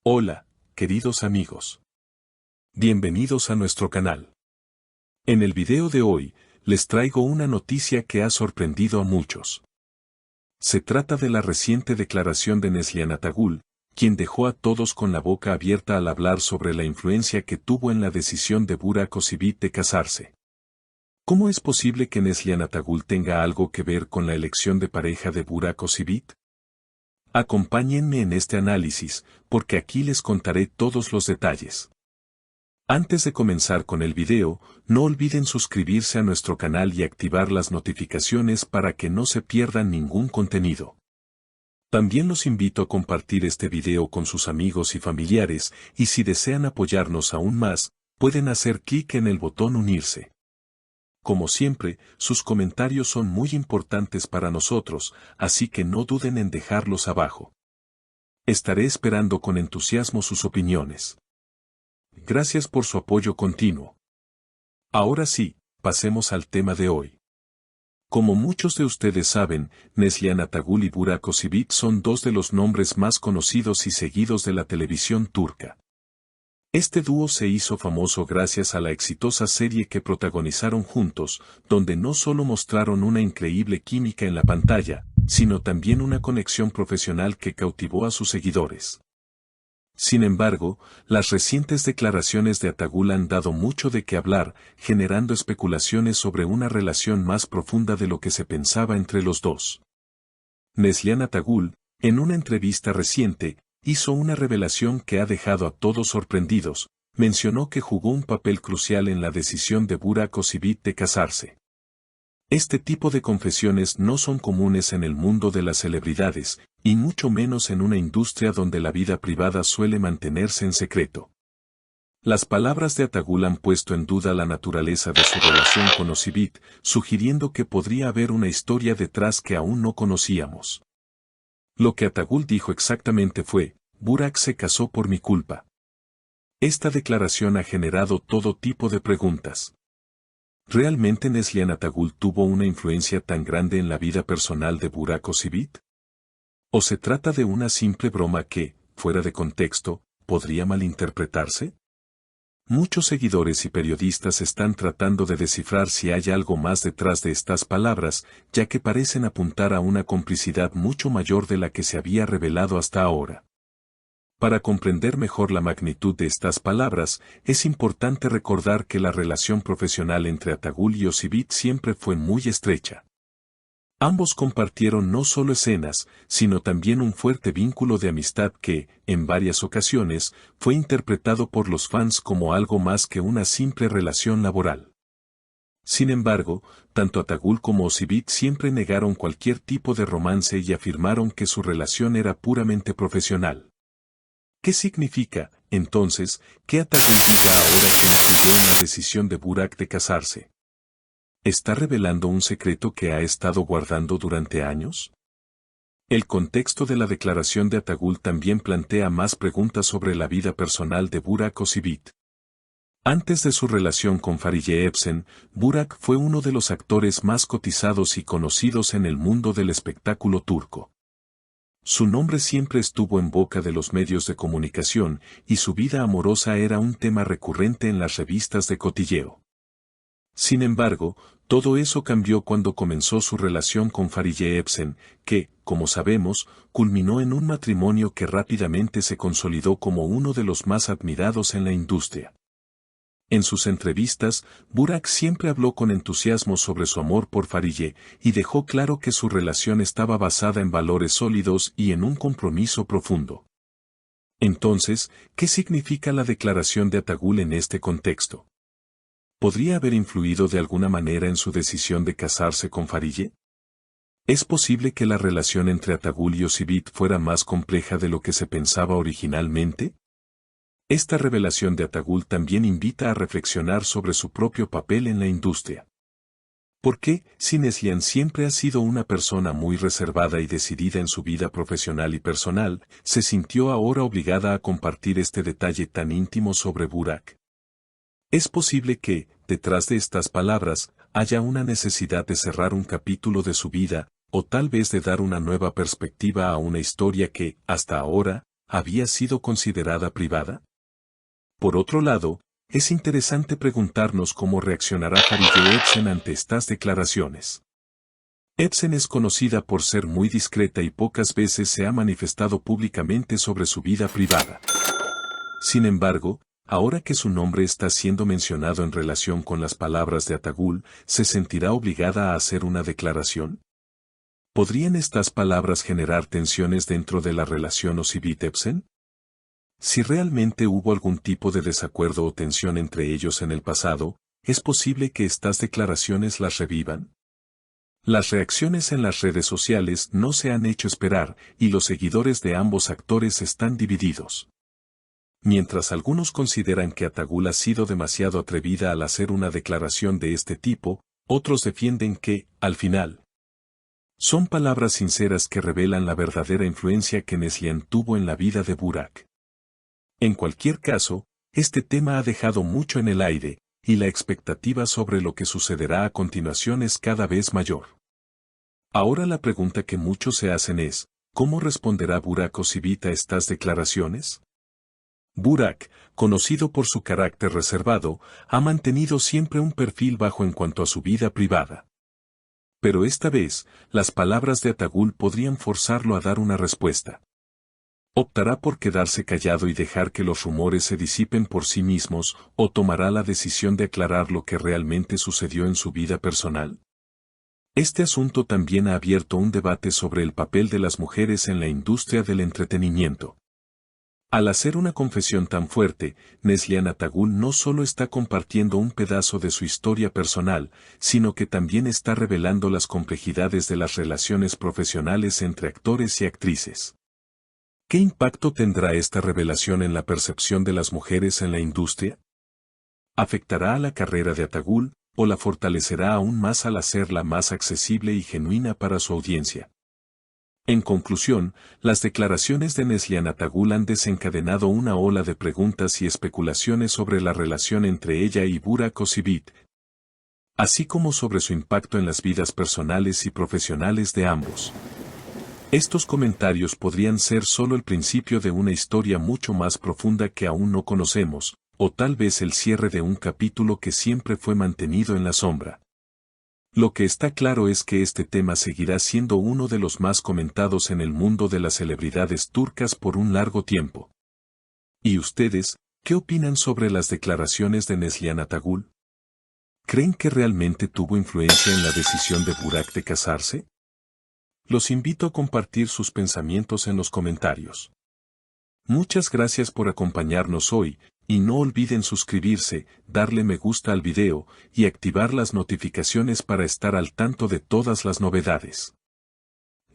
Hola, queridos amigos. Bienvenidos a nuestro canal. En el video de hoy, les traigo una noticia que ha sorprendido a muchos. Se trata de la reciente declaración de Neslihan Atagul, quien dejó a todos con la boca abierta al hablar sobre la influencia que tuvo en la decisión de Burak Özçivit de casarse. ¿Cómo es posible que Neslihan Atagul tenga algo que ver con la elección de pareja de Burak Özçivit? Acompáñenme en este análisis, porque aquí les contaré todos los detalles. Antes de comenzar con el video, no olviden suscribirse a nuestro canal y activar las notificaciones para que no se pierdan ningún contenido. También los invito a compartir este video con sus amigos y familiares, y si desean apoyarnos aún más, pueden hacer clic en el botón unirse. Como siempre, sus comentarios son muy importantes para nosotros, así que no duden en dejarlos abajo. Estaré esperando con entusiasmo sus opiniones. Gracias por su apoyo continuo. Ahora sí, pasemos al tema de hoy. Como muchos de ustedes saben, Neslihan Atagul y Burak Özçivit son dos de los nombres más conocidos y seguidos de la televisión turca. Este dúo se hizo famoso gracias a la exitosa serie que protagonizaron juntos, donde no solo mostraron una increíble química en la pantalla, sino también una conexión profesional que cautivó a sus seguidores. Sin embargo, las recientes declaraciones de Atagul han dado mucho de qué hablar, generando especulaciones sobre una relación más profunda de lo que se pensaba entre los dos. Neslihan Atagul, en una entrevista reciente, hizo una revelación que ha dejado a todos sorprendidos. Mencionó que jugó un papel crucial en la decisión de Burak Özçivit de casarse. Este tipo de confesiones no son comunes en el mundo de las celebridades, y mucho menos en una industria donde la vida privada suele mantenerse en secreto. Las palabras de Atagul han puesto en duda la naturaleza de su relación con Özçivit, sugiriendo que podría haber una historia detrás que aún no conocíamos. Lo que Atagul dijo exactamente fue: Burak se casó por mi culpa. Esta declaración ha generado todo tipo de preguntas. ¿Realmente Neslihan Atagul tuvo una influencia tan grande en la vida personal de Burak Özçivit? ¿O se trata de una simple broma que, fuera de contexto, podría malinterpretarse? Muchos seguidores y periodistas están tratando de descifrar si hay algo más detrás de estas palabras, ya que parecen apuntar a una complicidad mucho mayor de la que se había revelado hasta ahora. Para comprender mejor la magnitud de estas palabras, es importante recordar que la relación profesional entre Atagul y Özçivit siempre fue muy estrecha. Ambos compartieron no solo escenas, sino también un fuerte vínculo de amistad que, en varias ocasiones, fue interpretado por los fans como algo más que una simple relación laboral. Sin embargo, tanto Atagul como Özçivit siempre negaron cualquier tipo de romance y afirmaron que su relación era puramente profesional. ¿Qué significa, entonces, que Atagul diga ahora que influyó en la decisión de Burak de casarse? ¿Está revelando un secreto que ha estado guardando durante años? El contexto de la declaración de Atagul también plantea más preguntas sobre la vida personal de Burak Özçivit. Antes de su relación con Fariye Evcen, Burak fue uno de los actores más cotizados y conocidos en el mundo del espectáculo turco. Su nombre siempre estuvo en boca de los medios de comunicación, y su vida amorosa era un tema recurrente en las revistas de cotilleo. Sin embargo, todo eso cambió cuando comenzó su relación con Fariye Evcen, que, como sabemos, culminó en un matrimonio que rápidamente se consolidó como uno de los más admirados en la industria. En sus entrevistas, Burak siempre habló con entusiasmo sobre su amor por Fariye, y dejó claro que su relación estaba basada en valores sólidos y en un compromiso profundo. Entonces, ¿qué significa la declaración de Atagul en este contexto? ¿Podría haber influido de alguna manera en su decisión de casarse con Fariye? ¿Es posible que la relación entre Atagul y Özçivit fuera más compleja de lo que se pensaba originalmente? Esta revelación de Atagul también invita a reflexionar sobre su propio papel en la industria. ¿Por qué, si Neslihan siempre ha sido una persona muy reservada y decidida en su vida profesional y personal, se sintió ahora obligada a compartir este detalle tan íntimo sobre Burak? Es posible que, detrás de estas palabras, haya una necesidad de cerrar un capítulo de su vida, o tal vez de dar una nueva perspectiva a una historia que, hasta ahora, había sido considerada privada? Por otro lado, es interesante preguntarnos cómo reaccionará Farideh Ebsen ante estas declaraciones. Ebsen es conocida por ser muy discreta y pocas veces se ha manifestado públicamente sobre su vida privada. Sin embargo, ahora que su nombre está siendo mencionado en relación con las palabras de Atagul, ¿se sentirá obligada a hacer una declaración? ¿Podrían estas palabras generar tensiones dentro de la relación Ozivit-Ebsen? Si realmente hubo algún tipo de desacuerdo o tensión entre ellos en el pasado, ¿es posible que estas declaraciones las revivan? Las reacciones en las redes sociales no se han hecho esperar, y los seguidores de ambos actores están divididos. Mientras algunos consideran que Atagul ha sido demasiado atrevida al hacer una declaración de este tipo, otros defienden que, al final, son palabras sinceras que revelan la verdadera influencia que Neslihan tuvo en la vida de Burak. En cualquier caso, este tema ha dejado mucho en el aire, y la expectativa sobre lo que sucederá a continuación es cada vez mayor. Ahora la pregunta que muchos se hacen es, ¿cómo responderá Burak Ozivit a estas declaraciones? Burak, conocido por su carácter reservado, ha mantenido siempre un perfil bajo en cuanto a su vida privada. Pero esta vez, las palabras de Atagul podrían forzarlo a dar una respuesta. ¿Optará por quedarse callado y dejar que los rumores se disipen por sí mismos, o tomará la decisión de aclarar lo que realmente sucedió en su vida personal? Este asunto también ha abierto un debate sobre el papel de las mujeres en la industria del entretenimiento. Al hacer una confesión tan fuerte, Neslihan Atagul no solo está compartiendo un pedazo de su historia personal, sino que también está revelando las complejidades de las relaciones profesionales entre actores y actrices. ¿Qué impacto tendrá esta revelación en la percepción de las mujeres en la industria? ¿Afectará a la carrera de Atagul, o la fortalecerá aún más al hacerla más accesible y genuina para su audiencia? En conclusión, las declaraciones de Neslihan Atagul han desencadenado una ola de preguntas y especulaciones sobre la relación entre ella y Burak Ozivit, así como sobre su impacto en las vidas personales y profesionales de ambos. Estos comentarios podrían ser solo el principio de una historia mucho más profunda que aún no conocemos, o tal vez el cierre de un capítulo que siempre fue mantenido en la sombra. Lo que está claro es que este tema seguirá siendo uno de los más comentados en el mundo de las celebridades turcas por un largo tiempo. ¿Y ustedes, qué opinan sobre las declaraciones de Neslihan Atagul? ¿Creen que realmente tuvo influencia en la decisión de Burak de casarse? Los invito a compartir sus pensamientos en los comentarios. Muchas gracias por acompañarnos hoy, y no olviden suscribirse, darle me gusta al video, y activar las notificaciones para estar al tanto de todas las novedades.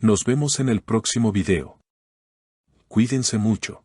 Nos vemos en el próximo video. Cuídense mucho.